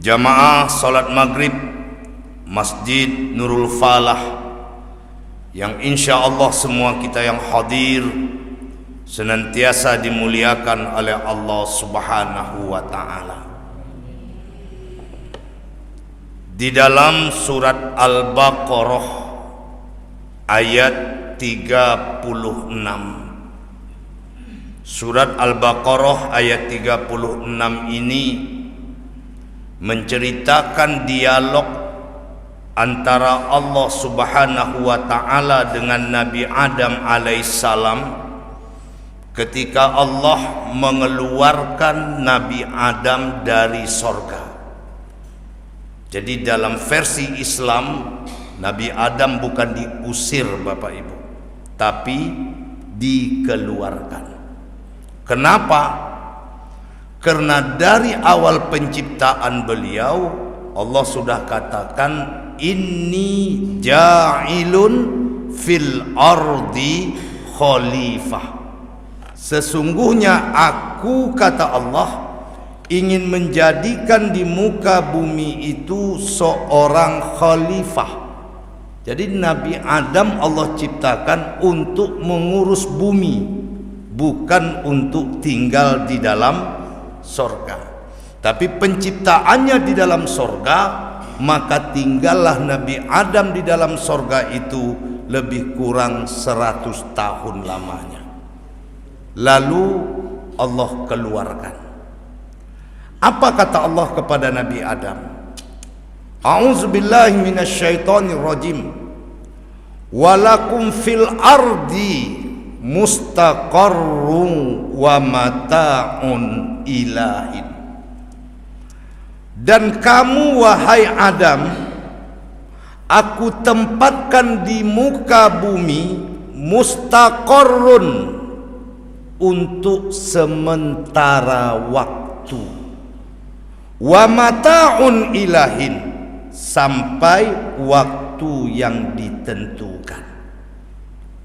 Jamaah salat maghrib Masjid Nurul Falah yang insya Allah semua kita yang hadir senantiasa dimuliakan oleh Allah Subhanahu wa Ta'ala. Di dalam surat Al-Baqarah ayat 36. Surat Al-Baqarah ayat 36 ini menceritakan dialog antara Allah Subhanahu wa Ta'ala dengan Nabi Adam alaihissalam ketika Allah mengeluarkan Nabi Adam dari sorga. Jadi dalam versi Islam, Nabi Adam bukan diusir Bapak Ibu, tapi dikeluarkan. Kenapa? Karena dari awal penciptaan beliau Allah sudah katakan inni ja'ilun fil ardi khalifah. Sesungguhnya aku, kata Allah, ingin menjadikan di muka bumi itu seorang khalifah. Jadi Nabi Adam Allah ciptakan untuk mengurus bumi, bukan untuk tinggal di dalam sorga. Tapi penciptaannya di dalam sorga, maka tinggallah Nabi Adam di dalam sorga itu lebih kurang 100 tahun lamanya. Lalu Allah keluarkan. Apa kata Allah kepada Nabi Adam? A'udzubillahi minasyaitonir rajim. Walakum fil ardi mustaqarrun wa mata'un ilahin. Dan kamu wahai Adam, aku tempatkan di muka bumi mustaqarrun, untuk sementara waktu, wa mata'un ilahin, sampai waktu yang ditentukan.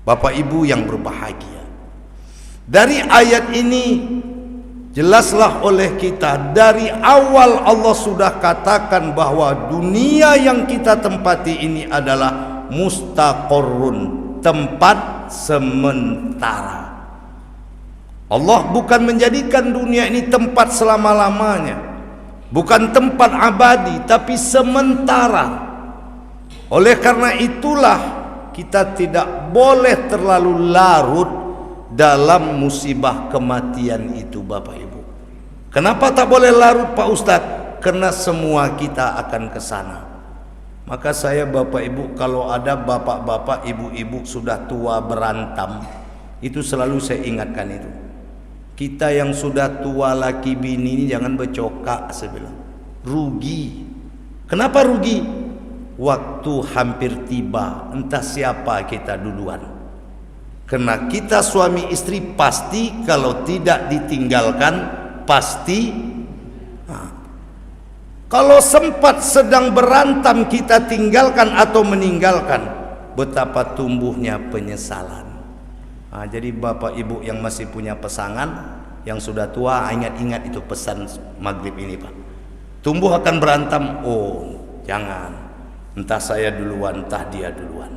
Bapak Ibu yang berbahagia, dari ayat ini jelaslah oleh kita, dari awal Allah sudah katakan bahwa dunia yang kita tempati ini adalah mustaqarrun, tempat sementara. Allah bukan menjadikan dunia ini tempat selama-lamanya, bukan tempat abadi, tapi sementara. Oleh karena itulah kita tidak boleh terlalu larut dalam musibah kematian itu Bapak Ibu. Kenapa tak boleh larut Pak Ustadz? Karena semua kita akan ke sana. Maka saya Bapak Ibu, kalau ada bapak-bapak, ibu-ibu sudah tua berantam, itu selalu saya ingatkan itu. Kita yang sudah tua laki bini ini jangan becokak, saya bilang. Rugi. Kenapa rugi? Waktu hampir tiba, entah siapa kita duluan. Karena kita suami istri pasti kalau tidak ditinggalkan pasti. Kalau sempat sedang berantam kita tinggalkan atau meninggalkan, betapa tumbuhnya penyesalan. Jadi Bapak Ibu yang masih punya pasangan, yang sudah tua, ingat-ingat itu pesan maghrib ini Pak. Tumbuh akan berantam, oh jangan, entah saya duluan, entah dia duluan.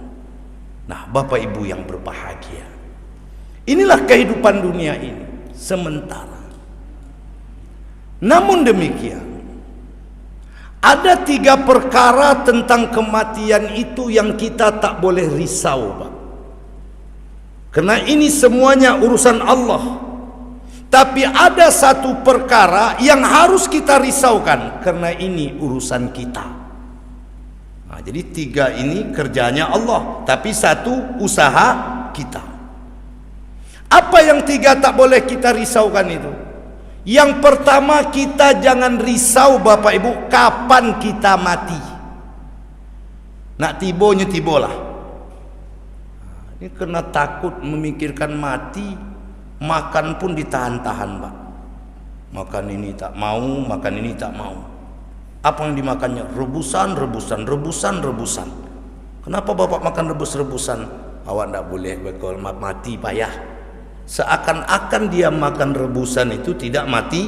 Nah Bapak Ibu yang berbahagia, inilah kehidupan dunia ini, sementara. Namun demikian, ada 3 perkara tentang kematian itu yang kita tak boleh risau Pak. Karena ini semuanya urusan Allah. Tapi ada 1 perkara yang harus kita risaukan, karena ini urusan kita. Jadi 3 ini kerjanya Allah, tapi 1 usaha kita. Apa yang 3 tak boleh kita risaukan itu? Yang pertama, kita jangan risau Bapak Ibu kapan kita mati. Nak tibonya tibolah. Ini karena takut memikirkan mati, makan pun ditahan-tahan Pak. Makan ini tak mau, makan ini tak mau. Apa yang dimakannya? Rebusan. Kenapa Bapak makan rebus-rebusan? Awak tidak boleh, bekal mati payah. Seakan-akan dia makan rebusan itu tidak mati.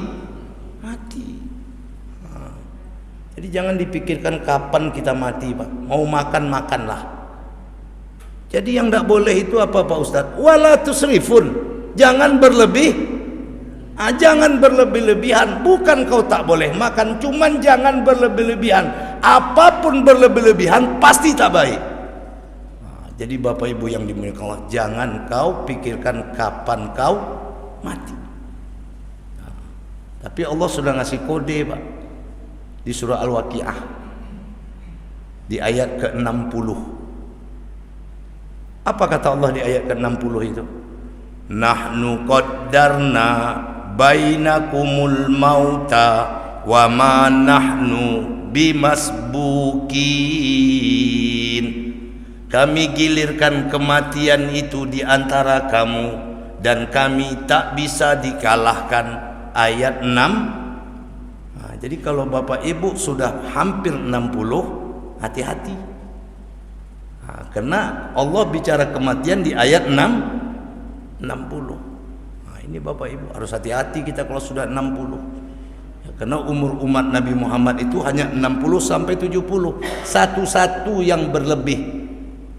Jadi jangan dipikirkan kapan kita mati, Pak. Mau makan, makanlah. Jadi yang tidak boleh itu apa, Pak Ustaz? Wala tusrifun. Jangan berlebih. Jangan berlebih-lebihan. Bukan kau tak boleh makan, cuman jangan berlebih-lebihan. Apapun berlebih-lebihan pasti tak baik. Jadi Bapak Ibu yang dimuliakan Allah, jangan kau pikirkan kapan kau mati. Tapi Allah sudah ngasih kode, Pak, di surah Al-Waqiah di ayat ke-60. Apa kata Allah di ayat ke-60 itu? Nahnu qaddarna bainakumul mauta wa ma nahnu bimasbukin. Kami gilirkan kematian itu di antara kamu dan kami tak bisa dikalahkan. Ayat 6. Jadi kalau Bapak Ibu sudah hampir 60, hati-hati. Karena Allah bicara kematian di ayat 60. Ini Bapak Ibu harus hati-hati kita kalau sudah 60. Karena umur umat Nabi Muhammad itu hanya 60 sampai 70. Satu-satu yang berlebih.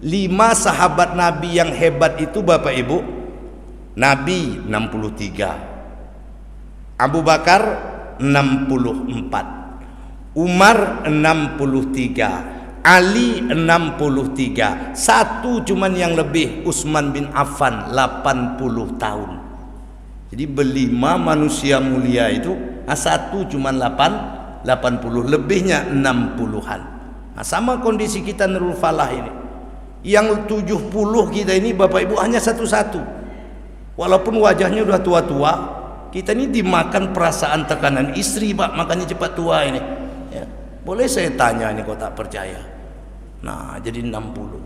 5 sahabat Nabi yang hebat itu Bapak Ibu, Nabi 63, Abu Bakar 64, Umar 63, Ali 63, satu cuman yang lebih, Utsman bin Affan 80 tahun. Jadi berlima manusia mulia itu, satu cuman 80, lebihnya 60-an. Sama kondisi kita Nurul Falah ini. Yang 70 kita ini Bapak Ibu hanya satu-satu. Walaupun wajahnya udah tua-tua, kita ini dimakan perasaan tekanan istri, Pak, makanya cepat tua ini. Ya. Boleh saya tanya ini kok tak percaya? Nah, jadi 60.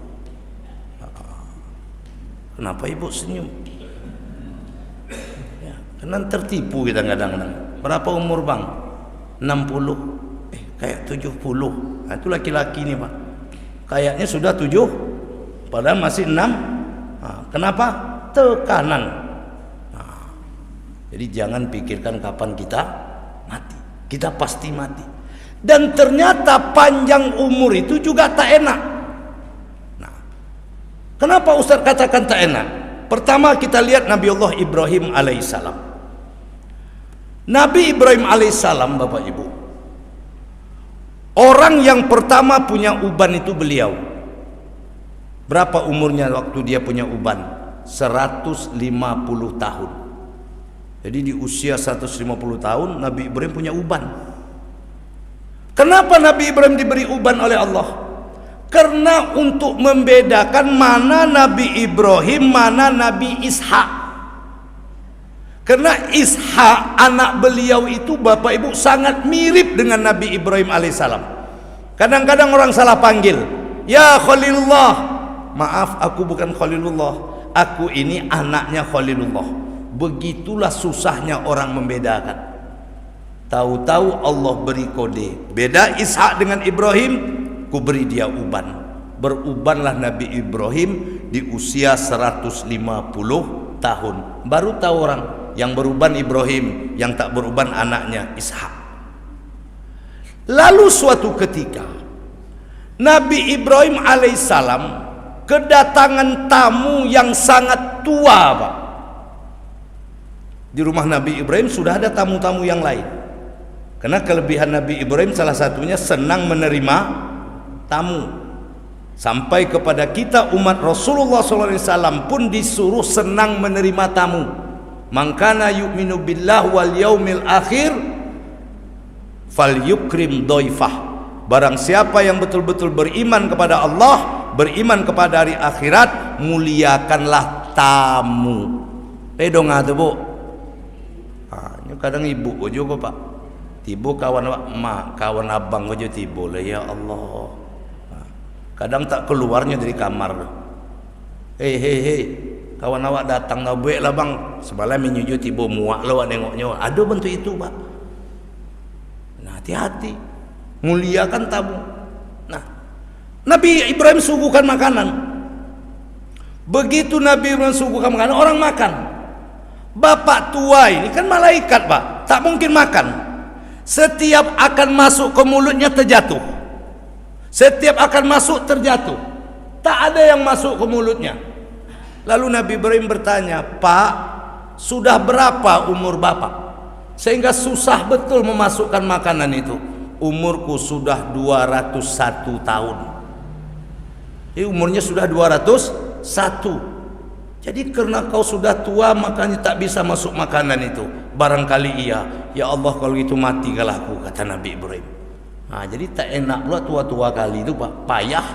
Kenapa Ibu senyum? Ya, karena tertipu kita kadang-kadang. Berapa umur Bang? 60. Kayak 70. Nah, itu laki-laki nih, Pak. Kayaknya sudah 7, padahal masih 6. Nah, kenapa? Tekanan. Jadi jangan pikirkan kapan kita mati. Kita pasti mati. Dan ternyata panjang umur itu juga tak enak. Nah, kenapa Ustaz katakan tak enak? Pertama kita lihat Nabi Allah Ibrahim alaihissalam. Nabi Ibrahim alaihissalam, Bapak Ibu, orang yang pertama punya uban itu beliau. Berapa umurnya waktu dia punya uban? 150 tahun. Jadi di usia 150 tahun Nabi Ibrahim punya uban. Kenapa Nabi Ibrahim diberi uban oleh Allah? Karena untuk membedakan mana Nabi Ibrahim, mana Nabi Ishak. Karena Ishak anak beliau itu Bapak Ibu sangat mirip dengan Nabi Ibrahim alaihissalam. Kadang-kadang orang salah panggil, ya Khalilullah. Maaf, aku bukan Khalilullah, aku ini anaknya Khalilullah. Begitulah susahnya orang membedakan. Tahu-tahu Allah beri kode, beda Ishak dengan Ibrahim, ku beri dia uban. Berubanlah Nabi Ibrahim di usia 150 tahun. Baru tahu orang yang beruban Ibrahim, yang tak beruban anaknya Ishak. Lalu suatu ketika Nabi Ibrahim alaihissalam kedatangan tamu yang sangat tua, Pak. Di rumah Nabi Ibrahim sudah ada tamu-tamu yang lain. Karena kelebihan Nabi Ibrahim salah satunya senang menerima tamu. Sampai kepada kita umat Rasulullah SAW pun disuruh senang menerima tamu. Man kana yu'minu billah wal yaumil akhir falyukrim dhaifah. Barang siapa yang betul-betul beriman kepada Allah, beriman kepada hari akhirat, muliakanlah tamu. Dong atuh, Bu. Kadang ibu juga, Pak. Tibo kawan mak, kawan abang aja tibo lah, ya Allah. Kadang tak keluarnya dari kamar. Hei, kawan awak datang na buek lah bang. Sebalah menyuju tibo muak lah nengoknya. Ada bentuk itu, Pak. Nah, hati-hati. Muliakan tamu. Nah, Nabi Ibrahim suguhkan makanan. Begitu Nabi Ibrahim suguhkan makanan, orang makan. Bapak tua ini kan malaikat, Pak, tak mungkin makan. Setiap akan masuk ke mulutnya terjatuh. Setiap akan masuk terjatuh. Tak ada yang masuk ke mulutnya. Lalu Nabi Ibrahim bertanya, "Pak, sudah berapa umur Bapak sehingga susah betul memasukkan makanan itu?" "Umurku sudah 201 tahun." Umurnya sudah 201. Jadi karena kau sudah tua makanya tak bisa masuk makanan itu. Barangkali iya. Ya Allah, kalau itu mati kalah aku, kata Nabi Ibrahim. Jadi tak enak pula tua-tua kali itu, Pak. Payah,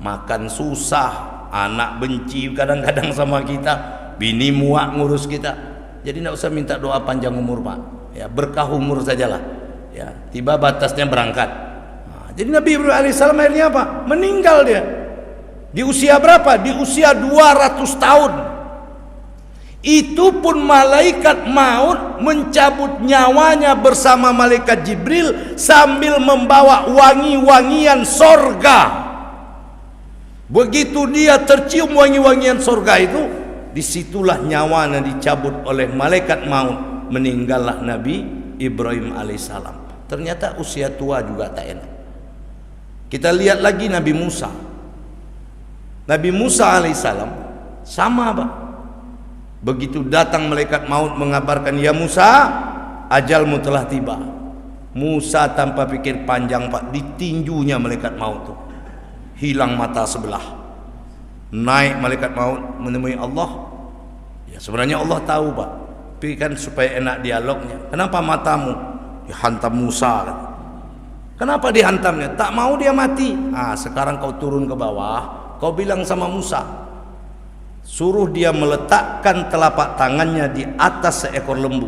makan susah, anak benci kadang-kadang sama kita, bini muak ngurus kita. Jadi tidak usah minta doa panjang umur, Pak. Ya, berkah umur sajalah. Ya, tiba batasnya berangkat. Jadi Nabi Ibrahim alaihissalam akhirnya apa? Meninggal dia. Di usia berapa? Di usia 200 tahun. Itu pun malaikat maut mencabut nyawanya bersama malaikat Jibril sambil membawa wangi-wangian sorga. Begitu dia tercium wangi-wangian sorga itu, disitulah nyawanya dicabut oleh malaikat maut. Meninggallah Nabi Ibrahim alaihissalam. Ternyata usia tua juga tak enak. Kita lihat lagi Nabi Musa. Nabi Musa alaihissalam sama, Pak. Begitu datang malaikat maut mengabarkan, "Ya Musa, ajalmu telah tiba." Musa tanpa pikir panjang, Pak, ditinjunya malaikat maut itu. Hilang mata sebelah. Naik malaikat maut menemui Allah. Ya, sebenarnya Allah tahu, Pak, tapi kan supaya enak dialognya. "Kenapa matamu?" "Dihantam Musa." "Kenapa dihantamnya?" "Tak mau dia mati." Sekarang kau turun ke bawah, kau bilang sama Musa, suruh dia meletakkan telapak tangannya di atas seekor lembu.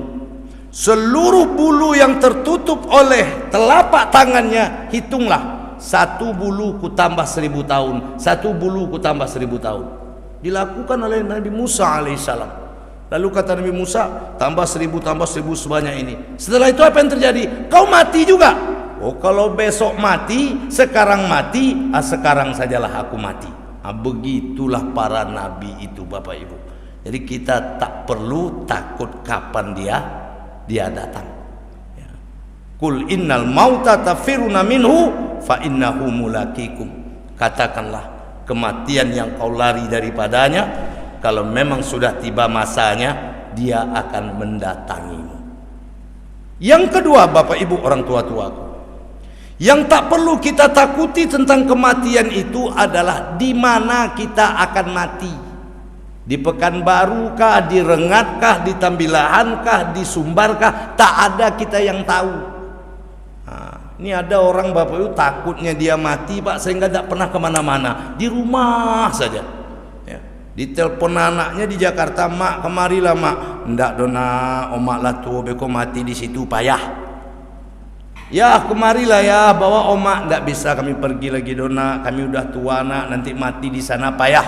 Seluruh bulu yang tertutup oleh telapak tangannya, hitunglah. 1 bulu ku tambah 1000 tahun, 1 bulu ku tambah 1000 tahun. Dilakukan oleh Nabi Musa alaihissalam. Lalu kata Nabi Musa, tambah 1000 sebanyak ini. Setelah itu apa yang terjadi? Kau mati juga. "Oh, kalau besok mati, sekarang mati, sekarang sajalah aku mati." Begitulah para nabi itu, Bapak Ibu. Jadi kita tak perlu takut kapan dia datang. Ya. Qul innal mauta tafiruna minhu fa innahu mulaqikum. Katakanlah, kematian yang kau lari daripadanya, kalau memang sudah tiba masanya, dia akan mendatangimu. Yang kedua, Bapak Ibu orang tua-tuaku, yang tak perlu kita takuti tentang kematian itu adalah di mana kita akan mati. Di Pekanbaru kah, di Rengat kah, di Tambilahan kah, di Sumbar kah, tak ada kita yang tahu. Ini ada orang, Bapak Ibu, takutnya dia mati, Pak, sehingga tak pernah kemana-mana, di rumah saja. Ya. Ditelepon anaknya di Jakarta, "Mak, kemarilah, Mak." "Ndak dona, omak lah tuh, beko mati di situ, payah." "Ya, kemarilah ya, bawa omak." "Nggak bisa kami pergi lagi, dona, kami udah tua, nak, nanti mati di sana, payah."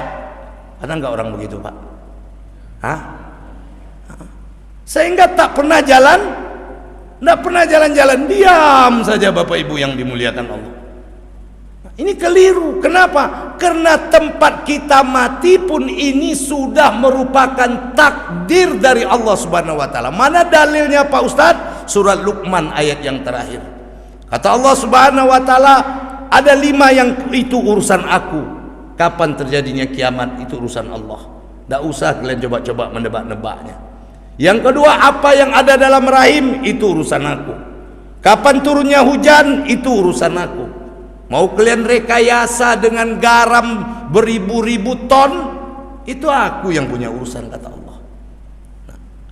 Ada nggak orang begitu, Pak? Sehingga tak pernah jalan, nggak pernah jalan-jalan, diam saja, Bapak Ibu yang dimuliakan Allah. Ini keliru. Kenapa? Karena tempat kita mati pun ini sudah merupakan takdir dari Allah Subhanahu wa taala. Mana dalilnya, Pak Ustadz? Surat Luqman ayat yang terakhir. Kata Allah Subhanahu wa taala, ada 5 yang itu urusan aku. Kapan terjadinya kiamat itu urusan Allah. Tak usah kalian coba-coba menebak-nebaknya. Yang kedua, apa yang ada dalam rahim itu urusan aku. Kapan turunnya hujan itu urusan aku. Mau kalian rekayasa dengan garam beribu-ribu ton, itu aku yang punya urusan, kata Allah.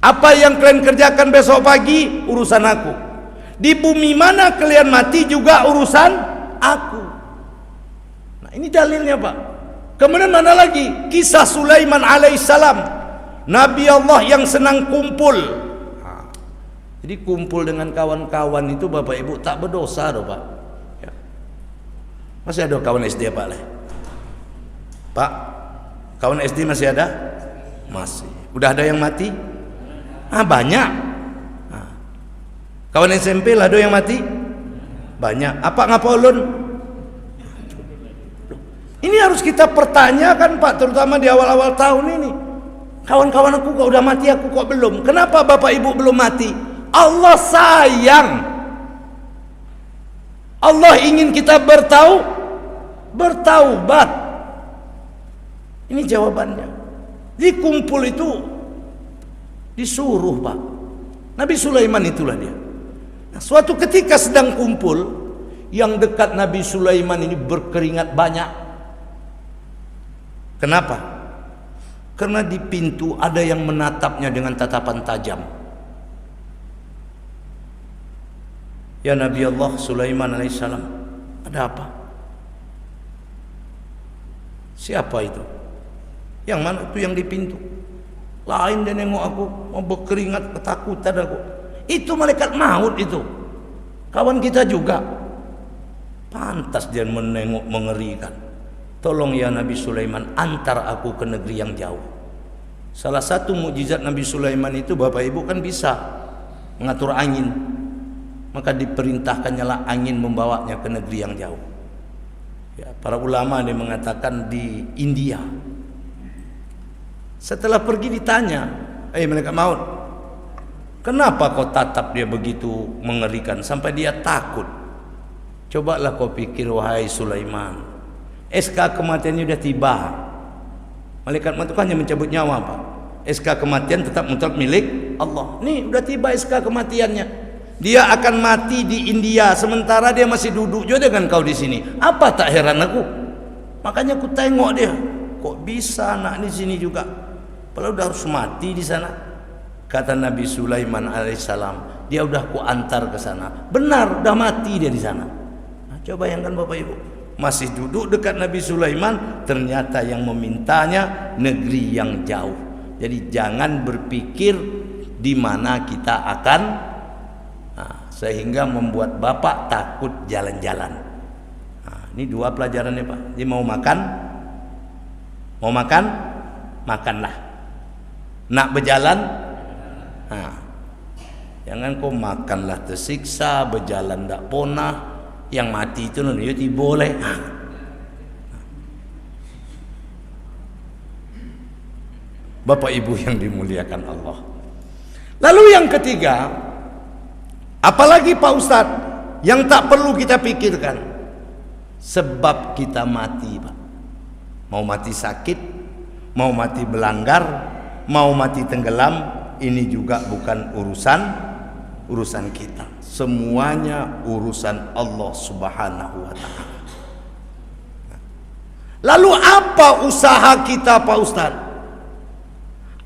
Apa yang kalian kerjakan besok pagi, urusan aku. Di bumi mana kalian mati juga urusan aku. Nah, ini dalilnya, Pak. Kemudian mana lagi? Kisah Sulaiman alaihissalam, Nabi Allah yang senang kumpul. Jadi kumpul dengan kawan-kawan itu, Bapak Ibu, tak berdosa loh, Pak. Ya. Masih ada kawan SD, Pak? Pak, kawan SD masih ada? Masih. Udah ada yang mati? Banyak. Kawan SMP lah ada yang mati? Banyak. Apa ngapa ulun? Ini harus kita pertanyakan, Pak, terutama di awal-awal tahun ini. Kawan-kawan aku kok udah mati, aku kok belum. Kenapa Bapak Ibu belum mati? Allah sayang. Allah ingin kita bertaubat. Ini jawabannya. Di kumpul itu disuruh, Pak. Nabi Sulaiman itulah dia. Nah, suatu ketika sedang kumpul, yang dekat Nabi Sulaiman ini berkeringat banyak. Kenapa? Karena di pintu ada yang menatapnya dengan tatapan tajam. Ya Nabi Allah Sulaiman alaihissalam, ada apa? Siapa itu? Yang mana itu yang di pintu? Lain dia nengok aku, mau berkeringat, ketakutan aku. Itu malaikat maut itu. Kawan kita juga. Pantas dia menengok mengerikan. Tolong ya Nabi Sulaiman, antar aku ke negeri yang jauh. Salah satu mukjizat Nabi Sulaiman itu, Bapak Ibu, kan bisa mengatur angin. Maka diperintahkannya lah angin membawanya ke negeri yang jauh. Ya, para ulama dia mengatakan di India. Setelah pergi ditanya, malaikat maut, kenapa kau tatap dia begitu mengerikan sampai dia takut? Cobalah kau pikir wahai Sulaiman, SK kematiannya sudah tiba. Malaikat maut itu hanya mencabut nyawa, Pak. SK kematian tetap mutlak milik Allah. Nih sudah tiba SK kematiannya. Dia akan mati di India, sementara dia masih duduk juga dengan kau di sini. Apa tak heran aku? Makanya aku tengok dia, kok bisa anak di sini juga? Padahal udah harus mati di sana. Kata Nabi Sulaiman alaihissalam, dia udah ku antar ke sana. Benar, udah mati dia di sana. Nah, coba bayangkan Bapak Ibu, masih duduk dekat Nabi Sulaiman, ternyata yang memintanya negeri yang jauh. Jadi jangan berpikir di mana kita akan, sehingga membuat Bapak takut jalan-jalan. Nah, ini dua pelajarannya, Pak. Jadi mau makan, makanlah. Nak berjalan, jangan kau makanlah tersiksa, berjalan tak ponah. Yang mati itu dia tidak boleh. Bapak Ibu yang dimuliakan Allah. Lalu yang ketiga, apalagi Pak Ustadz, yang tak perlu kita pikirkan, sebab kita mati, Pak. Mau mati sakit, mau mati melanggar, mau mati tenggelam, ini juga bukan urusan kita. Semuanya urusan Allah Subhanahu wa ta'ala. Lalu apa usaha kita, Pak Ustaz?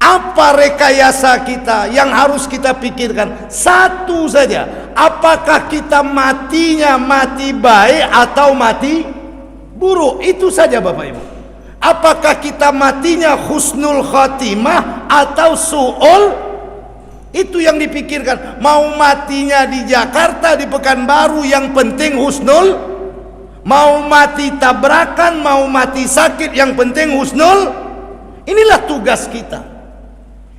Apa rekayasa kita yang harus kita pikirkan? Satu saja, apakah kita matinya mati baik atau mati buruk? Itu saja Bapak Ibu. Apakah kita matinya husnul khatimah atau su'ul? Itu yang dipikirkan. Mau matinya di Jakarta, di Pekanbaru, yang penting husnul. Mau mati tabrakan, mau mati sakit, yang penting husnul. Inilah tugas kita.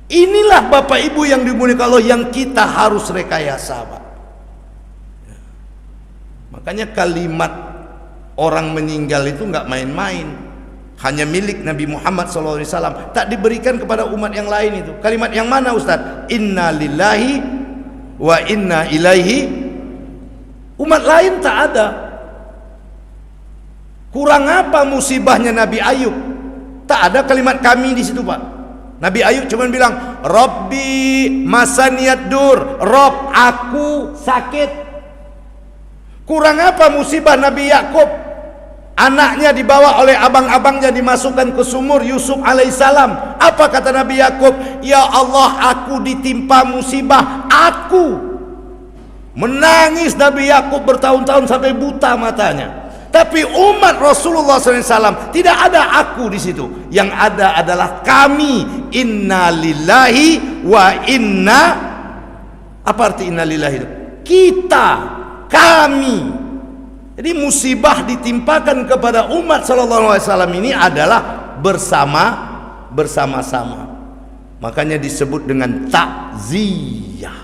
Inilah Bapak Ibu yang dimuliakan Allah, yang kita harus rekayasa, Pak. Makanya kalimat orang meninggal itu nggak main-main. Hanya milik Nabi Muhammad SAW, tak diberikan kepada umat yang lain. Itu kalimat yang mana, Ustaz? Inna lillahi wa inna ilaihi. Umat lain tak ada. Kurang apa musibahnya Nabi Ayub? Tak ada kalimat kami di situ, Pak. Nabi Ayub cuma bilang, Rabbi masaniyad dur, Rob aku sakit. Kurang apa musibah Nabi Yakub? Anaknya dibawa oleh abang-abangnya, dimasukkan ke sumur, Yusuf alaihissalam. Apa kata Nabi Yakub? Ya Allah, aku ditimpa musibah. Aku menangis. Nabi Yakub bertahun-tahun sampai buta matanya. Tapi umat Rasulullah SAW tidak ada aku di situ. Yang ada adalah kami. Inna lillahi wa inna. Apa arti inna lillahi itu? Kita, kami. Jadi musibah ditimpakan kepada umat sallallahu alaihi wasallam ini adalah bersama-sama. Makanya disebut dengan takziyah.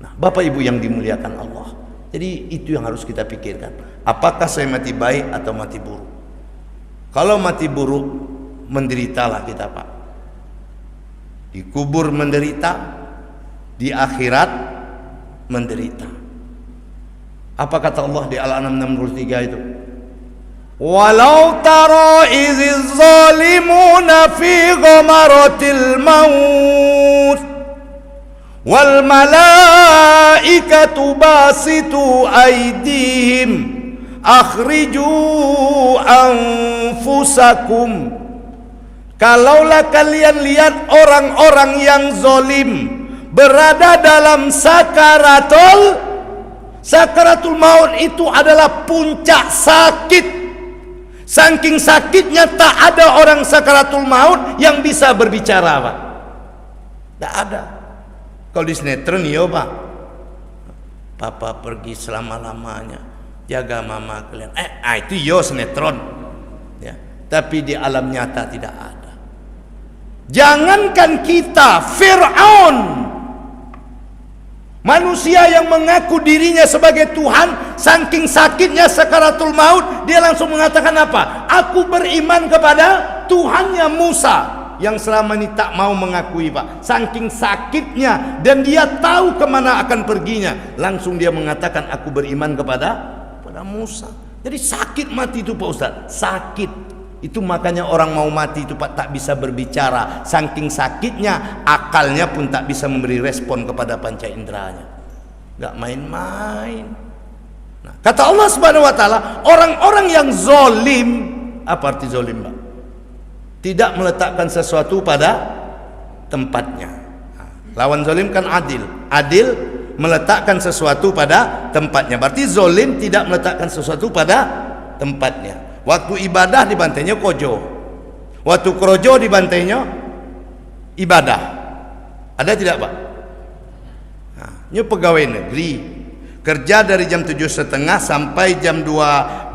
Nah, Bapak Ibu yang dimuliakan Allah. Jadi itu yang harus kita pikirkan. Apakah saya mati baik atau mati buruk? Kalau mati buruk, menderitalah kita, Pak. Dikubur menderita, di akhirat menderita. Apa kata Allah di Al-An'am 63 itu? Walau tara iziz zalimuna fi ghamaratil maut wal malaikatu basitu aydihim akhriju anfusakum. Kalaulah kalian lihat orang-orang yang zalim berada dalam sakaratul maut, itu adalah puncak sakit. Saking sakitnya tak ada orang sakaratul maut yang bisa berbicara, Pak. Tak ada. Kalau di sinetron ya, Pak. Papa pergi selama-lamanya, jaga mama kalian. Itu yo sinetron. Ya. Tapi di alam nyata tidak ada. Jangankan kita, Fir'aun, manusia yang mengaku dirinya sebagai Tuhan, saking sakitnya sakaratul maut, dia langsung mengatakan apa? Aku beriman kepada Tuhannya Musa, yang selama ini tak mau mengakui, Pak. Saking sakitnya, dan dia tahu kemana akan perginya, langsung dia mengatakan aku beriman kepada Musa. Jadi sakit mati itu, Pak Ustaz. Sakit. Itu makanya orang mau mati itu, Pak, tak bisa berbicara. Saking sakitnya, akalnya pun tak bisa memberi respon kepada panca inderanya. Gak main-main. Nah, kata Allah Subhanahu wa taala, orang-orang yang zalim, apa arti zalim, Pak? Tidak meletakkan sesuatu pada tempatnya. Nah, lawan zalim kan adil. Adil meletakkan sesuatu pada tempatnya. Berarti zalim tidak meletakkan sesuatu pada tempatnya. Waktu ibadah dibantainya kojo, waktu krojo dibantainya ibadah. Ada tidak, Pak? Nah, ini pegawai negeri kerja dari jam 7.30 sampai jam 12.30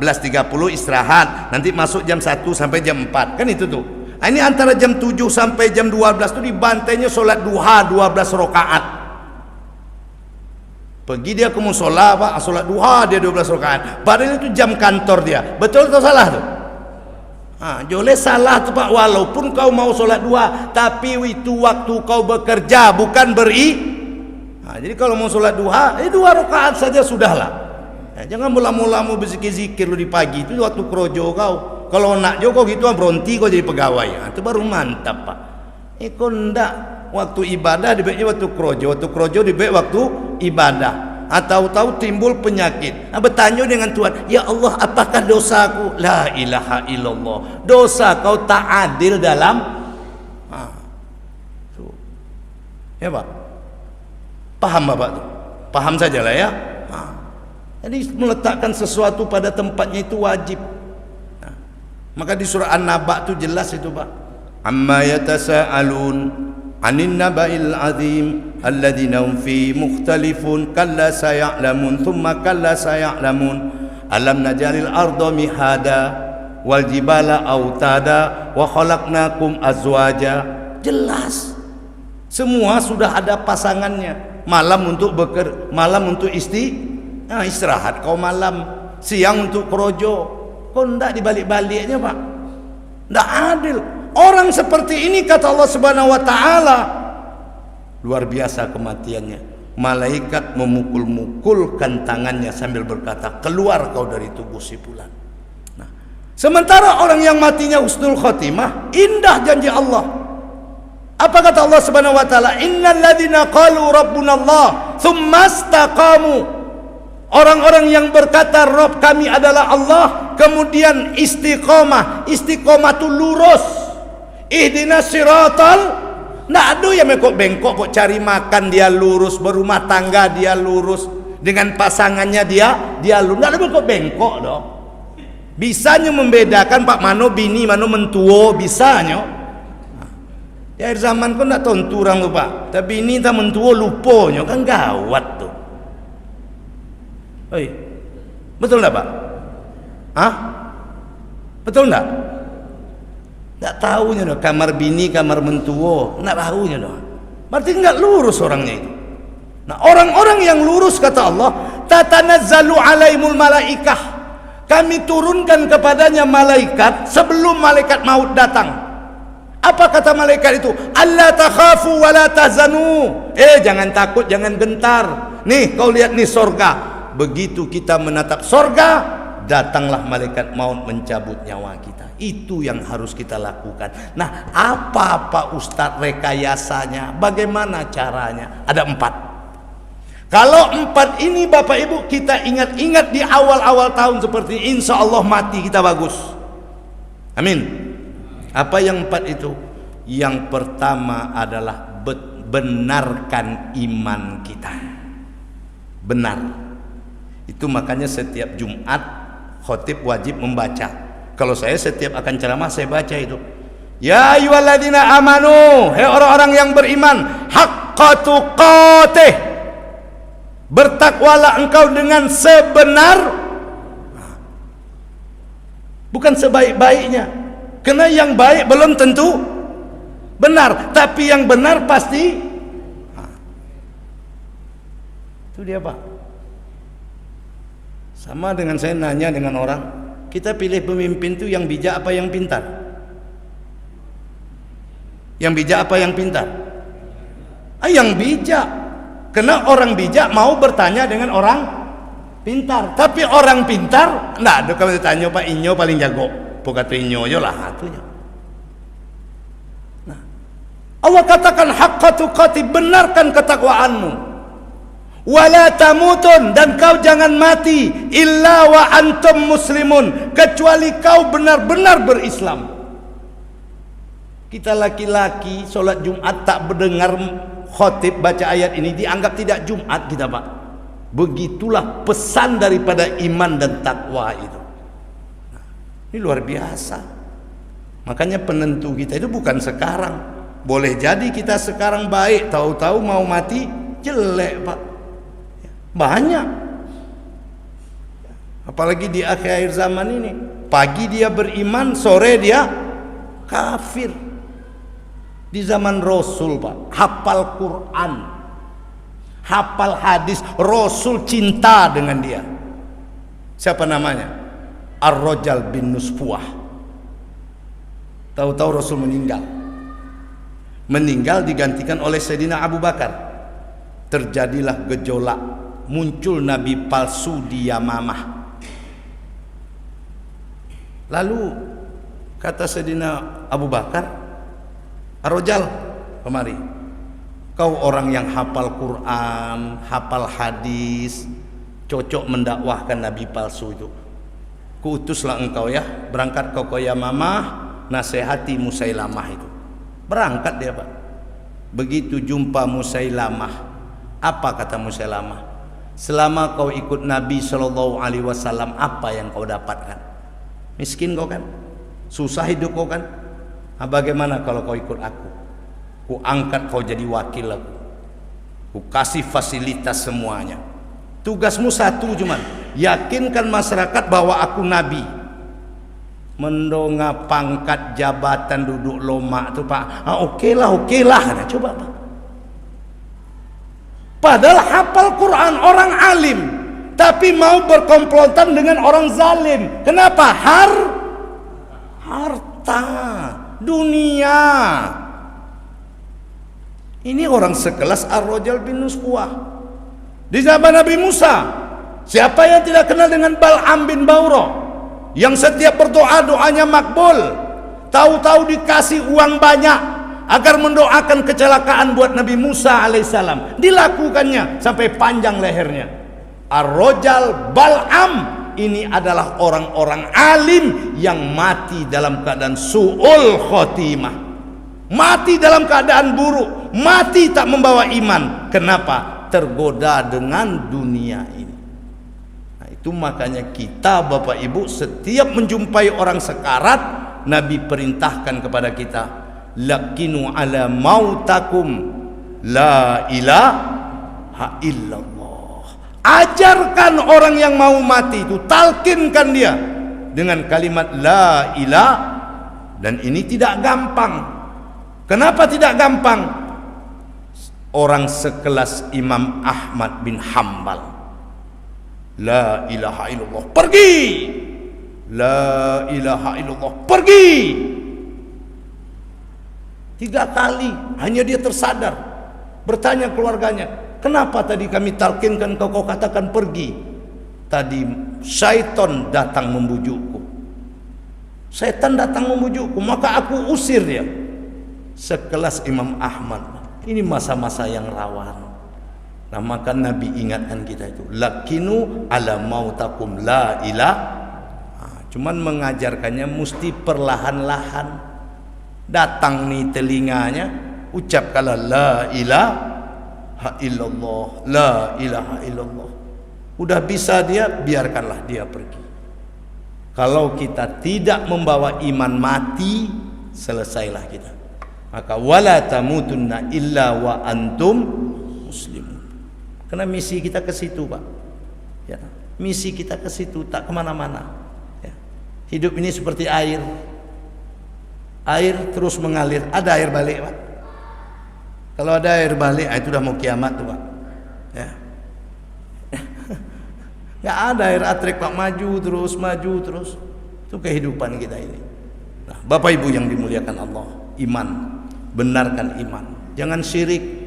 istirahat, nanti masuk jam 1 sampai jam 4, kan itu tuh. Nah, ini antara jam 7 sampai jam 12 itu dibantainya sholat duha 12 rakaat. Pergi dia ke musola, Pak, sholat duha dia 12 rakaat. Padahal itu jam kantor dia. Betul atau salah tuh? Joleh salah tuh, Pak. Walaupun kau mau sholat duha, tapi itu waktu kau bekerja, bukan jadi kalau mau sholat duha, 2 rakaat saja sudahlah. Jangan mula-mula berzikir-zikir lu di pagi, itu waktu krojo kau. Kalau nak joko gitu berhenti kau jadi pegawai. Itu baru mantap, Pak. Kau ndak waktu ibadah dibaiknya waktu krojo dibaik waktu ibadah. Tahu-tahu timbul penyakit. Bertanya dengan Tuhan, ya Allah, apakah dosaku? La ilaha illallah. Dosa kau tak adil dalam ya, Pak. Paham, Bapak tuh? Paham sajalah ya. Jadi meletakkan sesuatu pada tempatnya itu wajib. Maka di surah An-Naba itu jelas itu, Pak. Amma yatasaalun 'anil naba'il 'azim alladzina hum fi mukhtalifun kalla saya'lamun thumma kalla saya'lamun alam najalil arda mihada wal jibala autada wa khalaqnakum azwaja. Jelas. Semua sudah ada pasangannya. Malam untuk malam untuk istirahat kau malam, siang untuk krojo. Kau ndak dibalik-baliknya, Pak. Ndak adil. Orang seperti ini kata Allah Subhanahu wa taala, luar biasa kematiannya. Malaikat memukul-mukulkan tangannya sambil berkata, keluar kau dari tubuh si fulan. Nah, sementara orang yang matinya husnul khotimah, indah janji Allah. Apa kata Allah Subhanahu wa taala? Innal ladzina qalu rabbunallah tsumma istaqamu. Orang-orang yang berkata Rabb kami adalah Allah, kemudian istiqomah. Istiqomah itu lurus. Ihdinas siratal, ndak ada yang kok bengkok, kok cari makan dia lurus, berumah tangga dia lurus, dengan pasangannya dia lurus, ndak ada kok bengkok dong. Bisanya membedakan Pak mano bini mano mentuo, bisanya. Di akhir zaman kok ndak tentu orang tuh, Pak. Tapi ini tak mentuo luponya kan gawat tuh. Oi, betul ndak, Pak? Betul ndak? Nggak tahunya doh, kamar bini, kamar mentuo, nggak tahunya doh. Berarti nggak lurus orangnya itu. Nah, orang-orang yang lurus kata Allah, tatanazzalu alaihimul malaikah. Kami turunkan kepadanya malaikat sebelum malaikat maut datang. Apa kata malaikat itu? Alla takhafu wa la tahzanu. Jangan takut, jangan gentar. Nih, kau lihat nih sorga. begitu kita menatap sorga, datanglah malaikat maut mencabut nyawa kita. Itu yang harus kita lakukan. Nah, apa Ustadz rekayasanya? Bagaimana caranya? Ada 4. Kalau 4 ini Bapak Ibu kita ingat-ingat di awal-awal tahun seperti ini, insya Allah mati kita bagus. Amin. Apa yang 4 itu? Yang pertama adalah benarkan iman kita. Benar. Itu makanya setiap Jumat khotib wajib membaca. Kalau saya setiap akan ceramah saya baca itu. Ya ayyuhalladzina amanu, hai orang-orang yang beriman, haqqa tuqatih, bertakwalah engkau dengan sebenar, bukan sebaik-baiknya, karena yang baik belum tentu benar, tapi yang benar pasti. Itu dia Pak. Sama dengan saya nanya dengan orang, kita pilih pemimpin itu yang bijak apa yang pintar? Yang bijak apa yang pintar? Yang bijak. Karena orang bijak mau bertanya dengan orang pintar. Tapi orang pintar, nah, kalau ditanya Pak Inyo paling jago. Bukan Inyo aja lah hatunya. Nah, Allah katakan haqqa tuqati, benarkan ketakwaanmu. Wala tamutun, dan kau jangan mati illa wa antum muslimun, kecuali kau benar-benar berislam. Kita laki-laki sholat Jumat tak mendengar khotib baca ayat ini, dianggap tidak Jumat kita Pak. Begitulah pesan daripada iman dan takwa itu. Nah, ini luar biasa. Makanya penentu kita itu bukan sekarang. Boleh jadi kita sekarang baik, tahu-tahu mau mati jelek Pak. Banyak. Apalagi di akhir zaman ini, pagi dia beriman, sore dia kafir. Di zaman Rasul Pak, hafal Quran, hafal hadis, Rasul cinta dengan dia. Siapa namanya? Ar-Rajal bin Nusfuah. Tahu-tahu Rasul meninggal. Meninggal digantikan oleh Sayyidina Abu Bakar. Terjadilah gejolak, muncul nabi palsu di Yamamah. Lalu kata Sayyidina Abu Bakar, Ar-Rajal, kemari. Kau orang yang hafal Quran, hafal hadis, cocok mendakwahkan nabi palsu itu. Kuutuslah engkau ya, berangkat kau ke Yamamah, nasihati Musailamah itu. Berangkat dia Pak. Begitu jumpa Musailamah, apa kata Musailamah? Selama kau ikut Nabi SAW, apa yang kau dapatkan? Miskin kau kan? Susah hidup kau kan? Nah, bagaimana kalau kau ikut aku? Ku angkat kau jadi wakil aku. Ku kasih fasilitas semuanya. Tugasmu satu cuman, yakinkan masyarakat bahwa aku Nabi. Mendongak pangkat jabatan duduk loma itu Pak. Oke lah. Nah, coba Pak. Padahal hafal Quran, orang alim, tapi mau berkomplotan dengan orang zalim. Kenapa? Harta, dunia. Ini orang sekelas Ar-Rajal bin Nusfuah. Di zaman Nabi Musa, siapa yang tidak kenal dengan Bal'am bin Baura, yang setiap berdoa doanya makbul, tahu-tahu dikasih uang banyak agar mendoakan kecelakaan buat Nabi Musa alaihissalam. Dilakukannya sampai panjang lehernya. Ar-Rajal Bal'am ini adalah orang-orang alim yang mati dalam keadaan su'ul khotimah, mati dalam keadaan buruk, mati tak membawa iman. Kenapa? Tergoda dengan dunia ini. Nah, itu makanya kita Bapak Ibu setiap menjumpai orang sekarat, Nabi perintahkan kepada kita, lakinu ala mautakum la ilaha illallah. Ajarkan orang yang mau mati itu, talkinkan dia dengan kalimat la ilaha. Dan ini tidak gampang. Kenapa tidak gampang? Orang sekelas Imam Ahmad bin Hambal, la ilaha illallah, pergi. La ilaha illallah, pergi. 3 kali hanya dia tersadar. Bertanya keluarganya, kenapa tadi kami talkinkan kau katakan pergi? tadi syaitan datang membujukku. Setan datang membujukku, maka aku usir dia. Sekelas Imam Ahmad. Ini masa-masa yang rawan. Nah, maka Nabi ingatkan kita itu, lakinu ala mautakum la ilaha. Cuman mengajarkannya mesti perlahan-lahan. Datang nih telinganya, ucapkanlah la ilaha illallah, la ilaha illallah. Udah bisa dia, biarkanlah dia pergi. Kalau kita tidak membawa iman, mati, selesailah kita. Maka wala tamutunna illa wa antum muslimun. Karena misi kita ke situ, Pak. Ya, misi kita ke situ, tak kemana-mana. Ya. Hidup ini seperti air. Air terus mengalir. Ada air balik, Pak. Kalau ada air balik, itu udah mau kiamat tuh, Pak. Ya. Nggak ada air atrek, Pak. Maju terus. Itu kehidupan kita ini. Nah, Bapak Ibu yang dimuliakan Allah, iman, benarkan iman. Jangan syirik.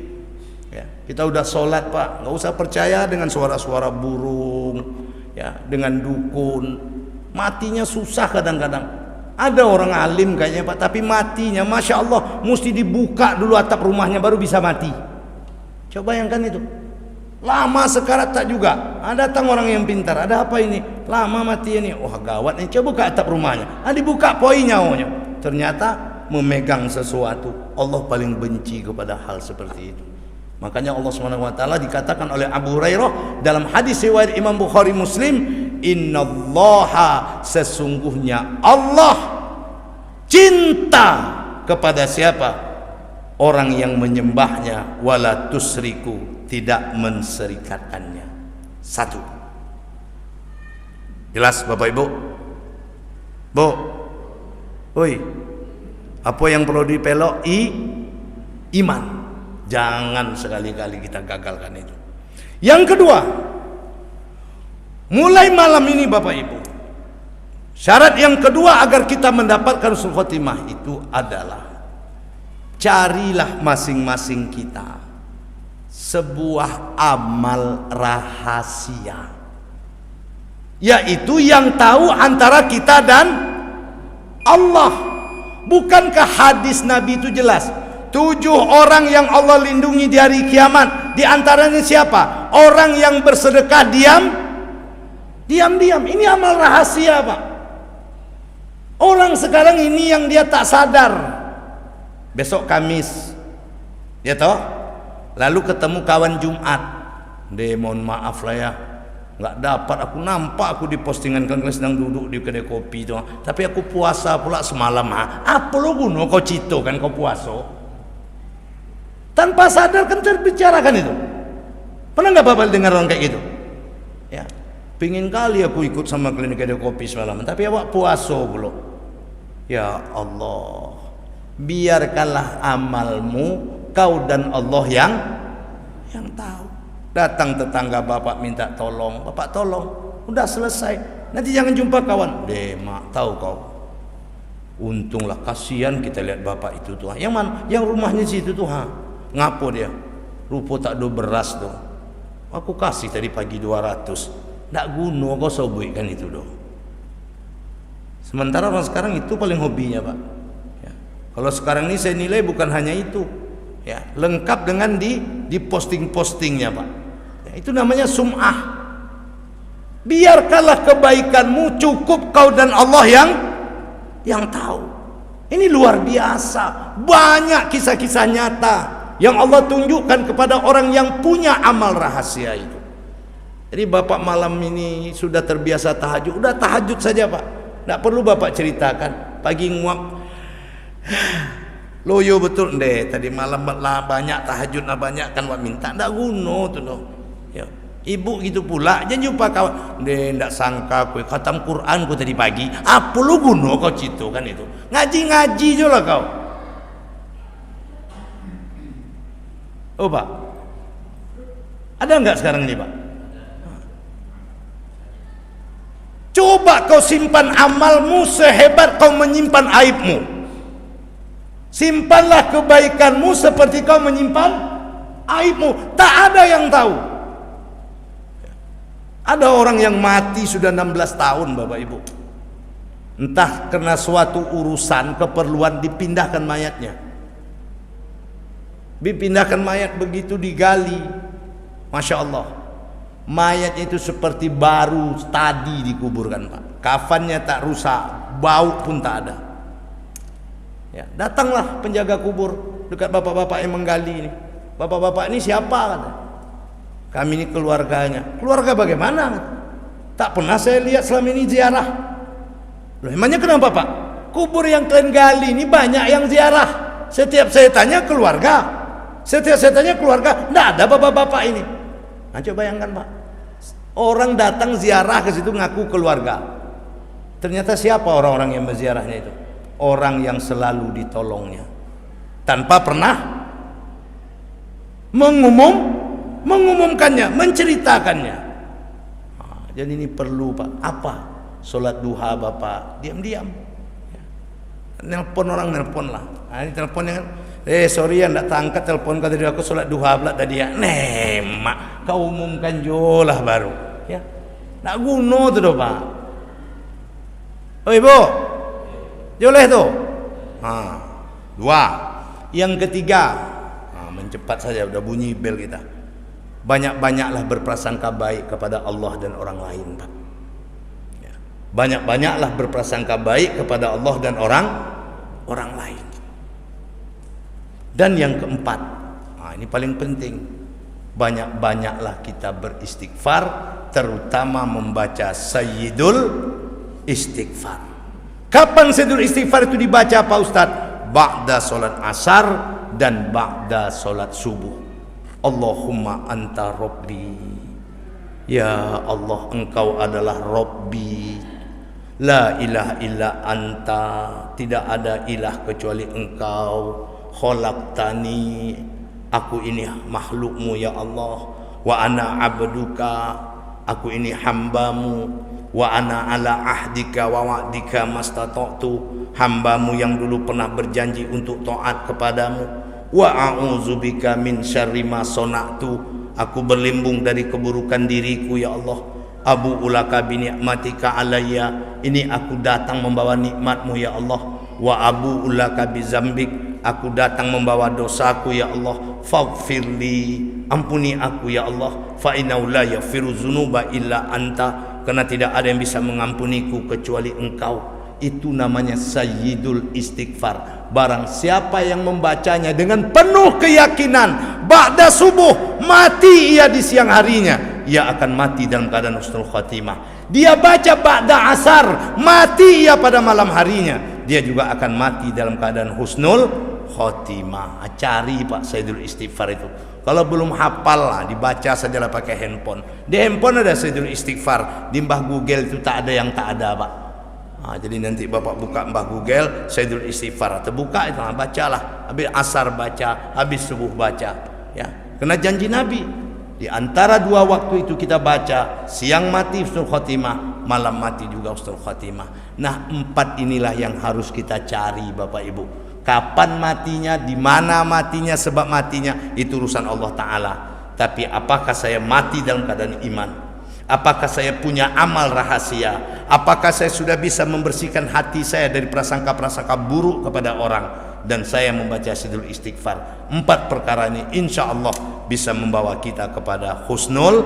Ya, kita udah sholat, Pak, nggak usah percaya dengan suara-suara burung, ya, dengan dukun. Matinya susah kadang-kadang. Ada orang alim kayaknya, Pak, tapi matinya, masya Allah, mesti dibuka dulu atap rumahnya baru bisa mati. Coba bayangkan itu. Lama sekarat tak juga. Ada datang orang yang pintar. Ada apa ini? Lama mati ini. Wah, gawat nih. Coba buka atap rumahnya. Dibuka poinnya. Ternyata memegang sesuatu. Allah paling benci kepada hal seperti itu. Makanya Allah SWT dikatakan oleh Abu Hurairah dalam hadis riwayat Imam Bukhari Muslim, innallaha, sesungguhnya Allah cinta kepada siapa? Orang yang menyembahnya, wala tusriku, tidak menserikatkannya. Satu. Jelas Bapak Ibu? Bu, oi, apa yang perlu dipelok? Iman. Jangan sekali-kali kita gagalkan itu. Yang kedua, mulai malam ini Bapak Ibu, syarat yang kedua agar kita mendapatkan husnul khotimah itu adalah carilah masing-masing kita sebuah amal rahasia, yaitu yang tahu antara kita dan Allah. Bukankah hadis Nabi itu jelas? 7 orang yang Allah lindungi di hari kiamat. Di antaranya siapa? Orang yang bersedekah diam-diam. Ini amal rahasia, Pak. Orang sekarang ini yang dia tak sadar. Besok Kamis, ya toh? Lalu ketemu kawan Jumat. Mohon maaf lah ya, nggak dapat aku, nampak aku di postingan kan sedang duduk di kedai kopi itu. Tapi aku puasa pula semalam. Apa lo guna kau cito kan kau puasa? Tanpa sadar kan terbicarakan itu. Pernah nggak Bapak dengar orang kayak gitu? Ya, pingin kali aku ikut sama klinik kedai kopi semalam, tapi awak puasa pula. Ya Allah, biarkanlah amalmu kau dan Allah yang tahu. Datang tetangga Bapak minta tolong, Bapak tolong, udah selesai. Nanti jangan jumpa kawan. Mak, tahu kau, untunglah, kasihan kita lihat Bapak itu tuh. Yang mana? Yang rumahnya situ tuh. Ngapo dia? Rupa tak ada beras tuh. Aku kasih tadi pagi 200. Ndak guna kau sobuikan itu doh. Sementara orang sekarang itu paling hobinya, Pak. Ya. Kalau sekarang ini saya nilai bukan hanya itu, ya, lengkap dengan di posting-postingnya, Pak. Ya, itu namanya sum'ah. Biarkanlah kebaikanmu cukup kau dan Allah yang tahu. Ini luar biasa. Banyak kisah-kisah nyata yang Allah tunjukkan kepada orang yang punya amal rahasia itu. Jadi Bapak malam ini sudah terbiasa tahajud, udah tahajud saja, Pak. Tidak perlu Bapak ceritakan. Pagi nguap, loyo betul deh. Tadi malam banyak tahajud, banyak kan Pak minta. Tidak guna tuh loh. Ya. Ibu gitu pula, jangan jumpa kawan. Deh, tidak sangka kue khatam Quran ku tadi pagi. Apa lu guna kau citu kan itu? Ngaji je lah kau. Oh Pak, ada nggak sekarang ini Pak? Coba kau simpan amalmu sehebat kau menyimpan aibmu. Simpanlah kebaikanmu seperti kau menyimpan aibmu. Tak ada yang tahu. Ada orang yang mati sudah 16 tahun Bapak Ibu. Entah karena suatu urusan keperluan dipindahkan mayatnya. Dipindahkan mayat, begitu digali, Masya Allah, mayatnya itu seperti baru tadi dikuburkan Pak. Kafannya tak rusak, bau pun tak ada. Ya, datanglah penjaga kubur dekat bapak-bapak yang menggali ini. Bapak-bapak ini siapa? Kata. Kami ini keluarganya. Keluarga bagaimana? Tak pernah saya lihat selama ini ziarah. Loh, emangnya kenapa Pak? Kubur yang kalian gali ini banyak yang ziarah. Setiap saya tanya keluarga, setiap saya tanya keluarga, tidak ada bapak-bapak ini. Nah, coba bayangkan Pak, orang datang ziarah ke situ ngaku keluarga. Ternyata siapa orang-orang yang berziarahnya itu? Orang yang selalu ditolongnya, tanpa pernah mengumumkannya, menceritakannya. Nah, jadi ini perlu Pak. Apa? Sholat duha Bapak diam-diam. Nelpon orang, nelpon lah. Nah, ini teleponnya kan, sorry ya ndak tangkat telepon kata dia, aku sholat duha pula tadi ya. Mak, kau umumkan jolah baru. Ya, nak guna tu doh Pak. Oh Ibu, joleh tu. Nah, dua. Yang ketiga, mencepat saja, udah bunyi bel kita. Banyak-banyaklah berprasangka baik kepada Allah dan orang lain Pak. Banyak-banyaklah berprasangka baik kepada Allah dan orang lain. Dan yang keempat, ini paling penting, banyak-banyaklah kita beristighfar, terutama membaca Sayyidul Istighfar. Kapan Sayyidul Istighfar itu dibaca Pak Ustaz? Ba'da solat asar dan ba'da solat subuh. Allahumma anta Rabbi, ya Allah engkau adalah Rabbi, la ilaha illa anta, tidak ada ilah kecuali engkau, khalaqtani, aku ini makhlukmu ya Allah, wa ana abduka, aku ini hambamu, wa ana ala ahdika wa wa'dika mastata'tu, hambamu yang dulu pernah berjanji untuk taat kepadamu, wa a'udzubika min syarri ma sana'tu, aku berlindung dari keburukan diriku ya Allah. Abu ulaka bi ni'matika alayya, ini aku datang membawa nikmatmu ya Allah. Wa abu ulaka bi zambik, aku datang membawa dosaku ya Allah. Faghfirli, ampuni aku ya Allah. Fa innahu la yaghfiru dzunuba illa anta, karena tidak ada yang bisa mengampuniku kecuali engkau. Itu namanya Sayyidul Istighfar. Barang siapa yang membacanya dengan penuh keyakinan, ba'da subuh mati ia di siang harinya, ia akan mati dalam keadaan husnul khatimah. Dia baca ba'da asar, mati ia pada malam harinya, dia juga akan mati dalam keadaan husnul khatimah. Cari Pak Sayyidul Istighfar itu. Kalau belum hafal lah, dibaca sajalah pakai handphone. Di handphone ada Sayyidul Istighfar, di Mbah Google itu tak ada yang tak ada Pak. Jadi nanti Bapak buka Mbah Google Sayyidul Istighfar, terbuka itu, bacalah. Habis asar baca, habis subuh baca. Ya, kena janji Nabi. Di antara dua waktu itu kita baca, siang mati husnul khatimah, malam mati juga husnul khatimah. Nah, empat inilah yang harus kita cari Bapak Ibu. Kapan matinya, di mana matinya, sebab matinya itu urusan Allah Ta'ala. Tapi apakah saya mati dalam keadaan iman? Apakah saya punya amal rahasia? Apakah saya sudah bisa membersihkan hati saya dari prasangka-prasangka buruk kepada orang? Dan saya membaca Sayyidul Istighfar. Empat perkara ini insya Allah bisa membawa kita kepada husnul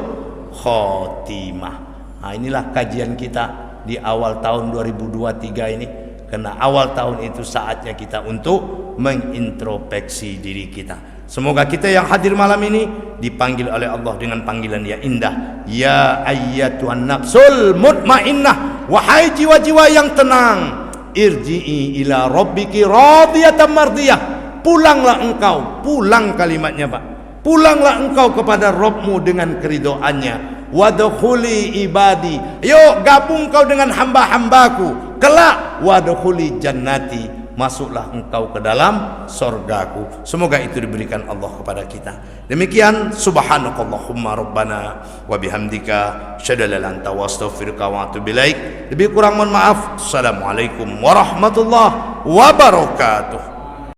khotimah. Nah, inilah kajian kita di awal tahun 2023 ini. Karena awal tahun itu saatnya kita untuk mengintrospeksi diri kita. Semoga kita yang hadir malam ini dipanggil oleh Allah dengan panggilan yang indah. Ya ayyatuhan nafsul mutmainnah, wahai jiwa-jiwa yang tenang, irji'i ila rabbiki radiyatan mardiyah. Pulanglah engkau, pulang kalimatnya Pak. Pulanglah engkau kepada Rabbmu dengan keridhaannya. Wadkhuli ibadi, yuk gabung kau dengan hamba-hambaku. Kelak wadkhuli jannati, masuklah engkau ke dalam sorgaku. Semoga itu diberikan Allah kepada kita. Demikian, subhanakallahumma rabbana wa bihamdika asyhadu an la ilaha illa anta astaghfiruka wa atubu ilaik. Lebih kurang mohon maaf. Assalamualaikum warahmatullahi wabarakatuh.